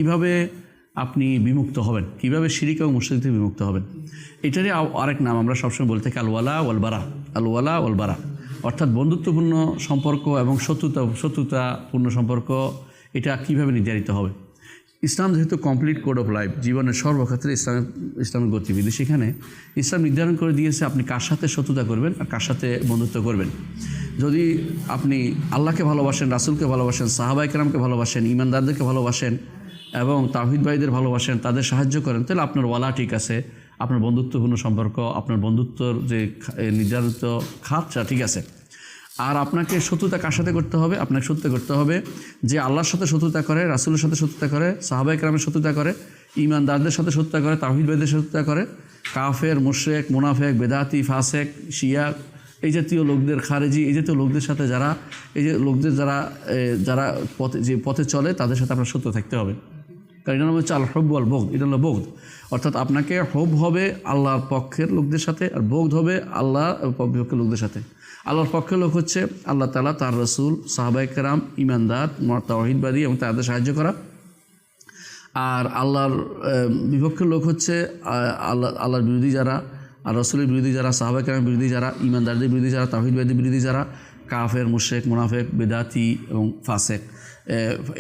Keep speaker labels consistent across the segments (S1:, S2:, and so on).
S1: কীভাবে আপনি বিমুক্ত হবেন, কীভাবে শিরিক এবং মুশরিক থেকে বিমুক্ত হবেন। এটারই আরেক নাম আমরা সবসময় বলে থাকি আল-ওয়ালা ওয়াল-বারা। আল-ওয়ালা ওয়াল-বারা অর্থাৎ বন্ধুত্বপূর্ণ সম্পর্ক এবং শত্রুতাপূর্ণ সম্পর্ক, এটা কিভাবে নির্ধারিত হবে। ইসলাম যেহেতু কমপ্লিট কোড অফ লাইফ, জীবনের সর্বক্ষেত্রে ইসলামের গতিবিধি, সেখানে ইসলাম নির্ধারণ করে দিয়েছে আপনি কার সাথে শত্রুতা করবেন আর কার সাথে বন্ধুত্ব করবেন। যদি আপনি আল্লাহকে ভালোবাসেন, রাসূলকে ভালোবাসেন, সাহাবায়ে কেরামকে ভালোবাসেন, ইমানদারদেরকে ভালোবাসেন এবং তাওহীদ ভাইদের ভালোবাসেন, তাদের সাহায্য করেন, তাহলে আপনার ওয়ালা ঠিক আছে, আপনার বন্ধুত্বপূর্ণ সম্পর্ক, আপনার বন্ধুত্বর যে নির্ধারিত খাতটা ঠিক আছে। আর আপনাকে শত্রুতা কার সাথে করতে হবে? আপনাকে শত্রুতা করতে হবে যে আল্লাহর সাথে শত্রুতা করে, রাসূলের সাথে শত্রুতা করে, সাহাবায়ে কেরামের শত্রুতা করে, ইমানদারদের সাথে শত্রুতা করে, তাওহীদ ভাইদের শত্রুতা করে, কাফের, মুশরিক, মুনাফিক, বেদাতি, ফাসেক, শিয়া, এই জাতীয় লোকদের, খারেজি, এই জাতীয় লোকদের সাথে যারা পথে চলে, তাদের সাথে আপনার শত্রু থাকতে হবে। কারণ এটা নাম হচ্ছে আল হুব ওয়াল বুগদ। এটা হলো বুগদ, অর্থাৎ আপনাকে হুব হবে আল্লাহর পক্ষের লোকদের সাথে আর বুগদ হবে আল্লাহর পক্ষের লোকদের সাথে। আল্লাহর পক্ষের লোক হচ্ছে আল্লাহ তাআলা, তার রাসূল, সাহাবায়ে কেরাম, ইমানদার, তাওহীদবাদী এবং তাদের সাহায্য করা। আর আল্লাহর বিপক্ষের লোক হচ্ছে আল্লাহর বিরোধী যারা, আর রাসূলের বিরোধী যারা, সাহাবায়ে কেরামের বিরোধী যারা, ইমানদারদের বিরোধী যারা, তাওহীদবাদীর বিরোধী যারা, কাফের, মুশরিক, মুনাফিক, বেদাতি এবং ফাসেক,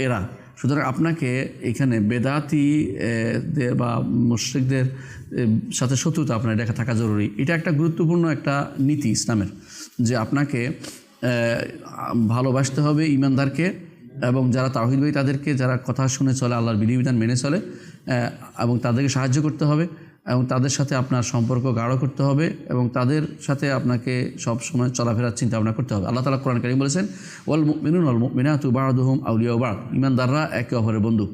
S1: এরা। সুতরাং আপনাকে এখানে বেদাতি বা মুশরিকদের সাথে শত্রুতা আপনার এটা থাকা জরুরি। এটা একটা গুরুত্বপূর্ণ একটা নীতি ইসলামের, যে আপনাকে ভালোবাসতে হবে ইমানদারকে এবং যারা তাওহীদ ভাই তাদেরকে, যারা কথা শুনে চলে, আল্লাহর বিধিবিধান মেনে চলে, এবং তাদেরকে সাহায্য করতে হবে এবং তাদের সাথে আপনার সম্পর্ক গাঢ় করতে হবে এবং তাদের সাথে আপনাকে সব সময় চলাফেরার চিন্তা ভাবনা করতে হবে। আল্লাহ তাআলা কোরআন কারীম বলেছেন ওয়াল মুমিনুনা ওয়াল মুমিনাতু বা'দুহুম আউলিয়াউ বা'দ। ইমানদাররা একে অপরের বন্ধু,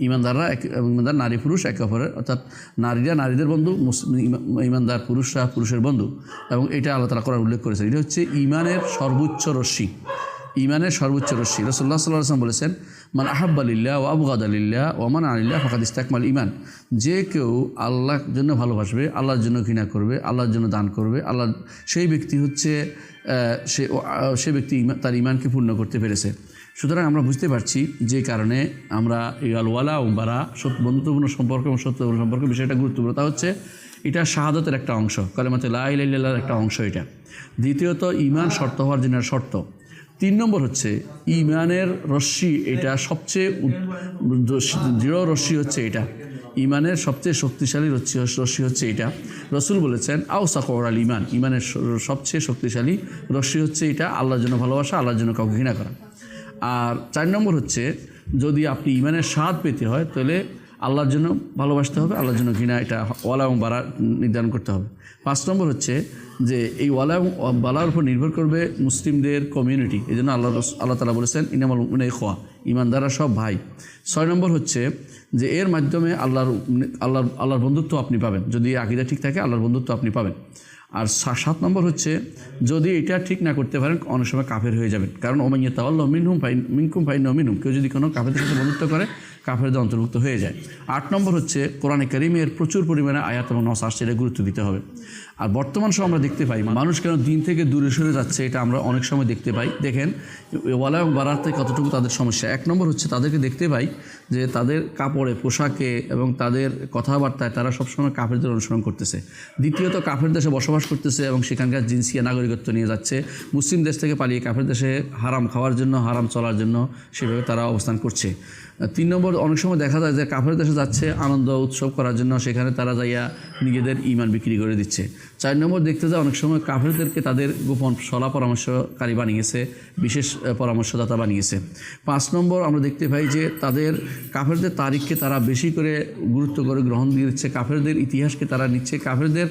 S1: ইমানদার নারী পুরুষ একে অপরের, অর্থাৎ নারীরা নারীদের বন্ধু, ইমানদার পুরুষরা পুরুষের বন্ধু। এবং এটা আল্লাহ তাআলা কোরআন উল্লেখ করেছেন। এটা হচ্ছে ইমানের সর্বোচ্চ রশ্মি, ইমানের সর্বোচ্চ রশ্মি। রাসূলুল্লাহ সাল্লাল্লাহু আলাইহি ওয়াসাল্লাম বলেছেন মান আহাব্বা লিল্লাহ ওয়া আবগাদা লিল্লাহ ওয়া মান আলিল্লাহ ফাকাদ ইসতাকমাল ঈমান। যে কেউ আল্লাহর জন্য ভালোবাসবে, আল্লাহর জন্য ঘৃণা করবে, আল্লাহর জন্য দান করবে, সেই ব্যক্তি হচ্ছে সে ব্যক্তি তার ঈমানকে পূর্ণ করতে পেরেছে। সুতরাং আমরা বুঝতে পারছি যে কারণে আমরা এই আল ওয়ালা ও বারা, বন্ধুত্বপূর্ণ সম্পর্ক এবং সত্যপূর্ণ সম্পর্ক বিষয়টা গুরুত্বপূর্ণ। তা হচ্ছে এটা শাহাদাতের একটা অংশ, কালেমাতে লা ইলাহা ইল্লাল্লাহর একটা অংশ এটা। দ্বিতীয়ত ঈমান শর্ত হওয়ার জন্য শর্ত। 3 নম্বর হচ্ছে ঈমানের রশ্মি, এটা সবচেয়ে দৃঢ় রশ্মি হচ্ছে এটা, ঈমানের সবচেয়ে শক্তিশালী রশ্মি হচ্ছে এটা। রাসূল বলেছেন আওসাকুল ঈমান, ঈমানের সবচেয়ে শক্তিশালী রশ্মি হচ্ছে এটা, আল্লাহর জন্য ভালোবাসা, আল্লাহর জন্য কাউকে ঘৃণা করা। আর 4 নম্বর হচ্ছে যদি আপনি ঈমানের স্বাদ পেতে হয় তাহলে আল্লাহর জন্য ভালোবাসতে হবে, আল্লাহর জন্য ঘৃণা, এটা ওয়ালা এবং বারা নির্ধারণ করতে হবে। 5 নম্বর হচ্ছে যে এই ওয়ালা এবং বালার উপর নির্ভর করবে মুসলিমদের কমিউনিটি। এই জন্য আল্লাহ তাআলা বলেছেন ইন্নামাল মুমিনুনা ইখওয়া, ঈমানদাররা সব ভাই। 6 নম্বর হচ্ছে যে এর মাধ্যমে আল্লাহর বন্ধুত্ব আপনি পাবেন, যদি আকীদা ঠিক থাকে আল্লাহর বন্ধুত্ব আপনি পাবেন। আর 7 নম্বর হচ্ছে যদি এটা ঠিক না করতে পারেন অনেক সময় কাফের হয়ে যাবেন, কারণ ওমান ইয়াতাওয়াল্লাহু মিনকুম ফাইন্নাহু মিনহুম, কেউ যদি কোনো কাফেরদের সাথে বন্ধুত্ব করে কাফেরদের অন্তর্ভুক্ত হয়ে যায়। 8 নম্বর হচ্ছে কোরআনে কারীমের প্রচুর পরিমাণে আয়াত এবং নস আসছে, এটা গুরুত্ব দিতে হবে। আর বর্তমান সময় আমরা দেখতে পাই মানুষ কেন দিন থেকে দূরে সরে যাচ্ছে, এটা আমরা অনেক সময় দেখতে পাই। দেখেন ওয়ালা এবং বারাতে কতটুকু তাদের সমস্যা। 1 নম্বর হচ্ছে তাদেরকে দেখতে পাই যে তাদের কাপড়ে, পোশাকে এবং তাদের কথাবার্তায় তারা সবসময় কাফেরদের অনুসরণ করতেছে। দ্বিতীয়ত কাফের দেশে বসবাস করতেছে এবং সেখানকার জিনসিয়া নাগরিকত্ব নিয়ে যাচ্ছে। মুসলিম দেশ থেকে পালিয়ে কাফের দেশে হারাম খাওয়ার জন্য, হারাম চলার জন্য সেভাবে তারা অবস্থান করছে। 3 নম্বর অনেক সময় দেখা যায় যে কাফের দেশে যাচ্ছে আনন্দ উৎসব করার জন্য, সেখানে তারা যাইয়া নিজেদের ঈমান বিক্রি করে দিচ্ছে। 4 নম্বর দেখতে যায় অনেক সময় কাফেরদেরকে তাদের গোপন সলা পরামর্শকারী বানিয়েছে, বিশেষ পরামর্শদাতা বানিয়েছে। 5 নম্বর আমরা দেখতে পাই যে তাদের কাফেরদের তারিখকে তারা বেশি করে গুরুত্ব করে গ্রহণ দিচ্ছে, কাফেরদের ইতিহাসকে তারা নিচ্ছে, কাফেরদের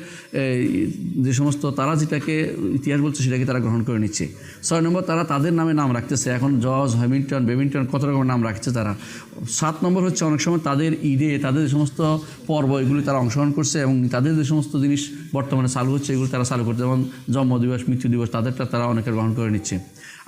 S1: যে সমস্ত তারা যেটাকে ইতিহাস বলছে সেটাকে তারা গ্রহণ করে নিচ্ছে। 6 নম্বর তারা তাদের নামে নাম রাখতেছে, এখন জজ, হ্যামিল্টন, বেবিংটন, কত রকমের নাম রাখছে তারা। 7 নম্বর হচ্ছে অনেক সময় তাদের ঈদে, তাদের যে সমস্ত পর্ব এগুলি তারা অংশগ্রহণ করছে এবং তাদের যে সমস্ত জিনিস বর্তমানে চালু হচ্ছে এগুলো তারা চালু করছে, যেমন জন্মদিবস, মৃত্যু দিবস, তাদেরটা তারা অনেকের গ্রহণ করে নিচ্ছে।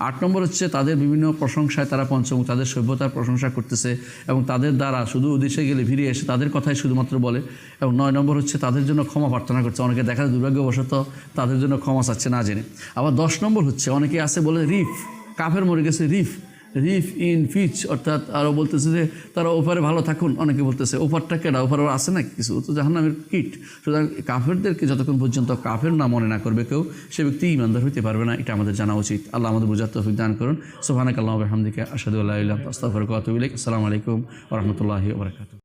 S1: 8 নম্বর হচ্ছে তাদের বিভিন্ন প্রশংসায় তারা পঞ্চমুখ, তাদের সভ্যতার প্রশংসা করতেছে এবং তাদের দ্বারা শুধু দেশে গেলে ফিরে এসে তাদের কথাই শুধুমাত্র বলে। এবং 9 নম্বর হচ্ছে তাদের জন্য ক্ষমা প্রার্থনা করছে, অনেকে দেখা যায় দুর্ভাগ্যবশত তাদের জন্য ক্ষমা চাচ্ছে না জেনে। আবার 10 নম্বর হচ্ছে অনেকে আছে বলে রিফ, কাফের মরে গেছে রিফ, রিফ ইন ফিচ, অর্থাৎ আরও বলতেছে যে তারা ওপারে ভালো থাকুন। অনেকে বলতেছে ওপারটা কেডা, ওপারে আছে না কিছু, তো জাহান্নামের কীট। সুতরাং কাফেরদেরকে যতক্ষণ পর্যন্ত কাফের না মনে না করবে কেউ, সে ব্যক্তি ইমানদার হইতে পারবে না, এটা আমাদের জানা উচিত। আল্লাহ আমাদের বোঝার তৌফিক দান করুন। সুবহানাকাল্লাহু ওয়া বিহামদিকা আশহাদু আল্লা ইলাহা ইল্লা আনতা আস্তাগফিরুকা ওয়া আতুবু ইলাইক। আসসালামু আলাইকুম ওয়া রাহমাতুল্লাহি ওয়া বারাকাতুহু।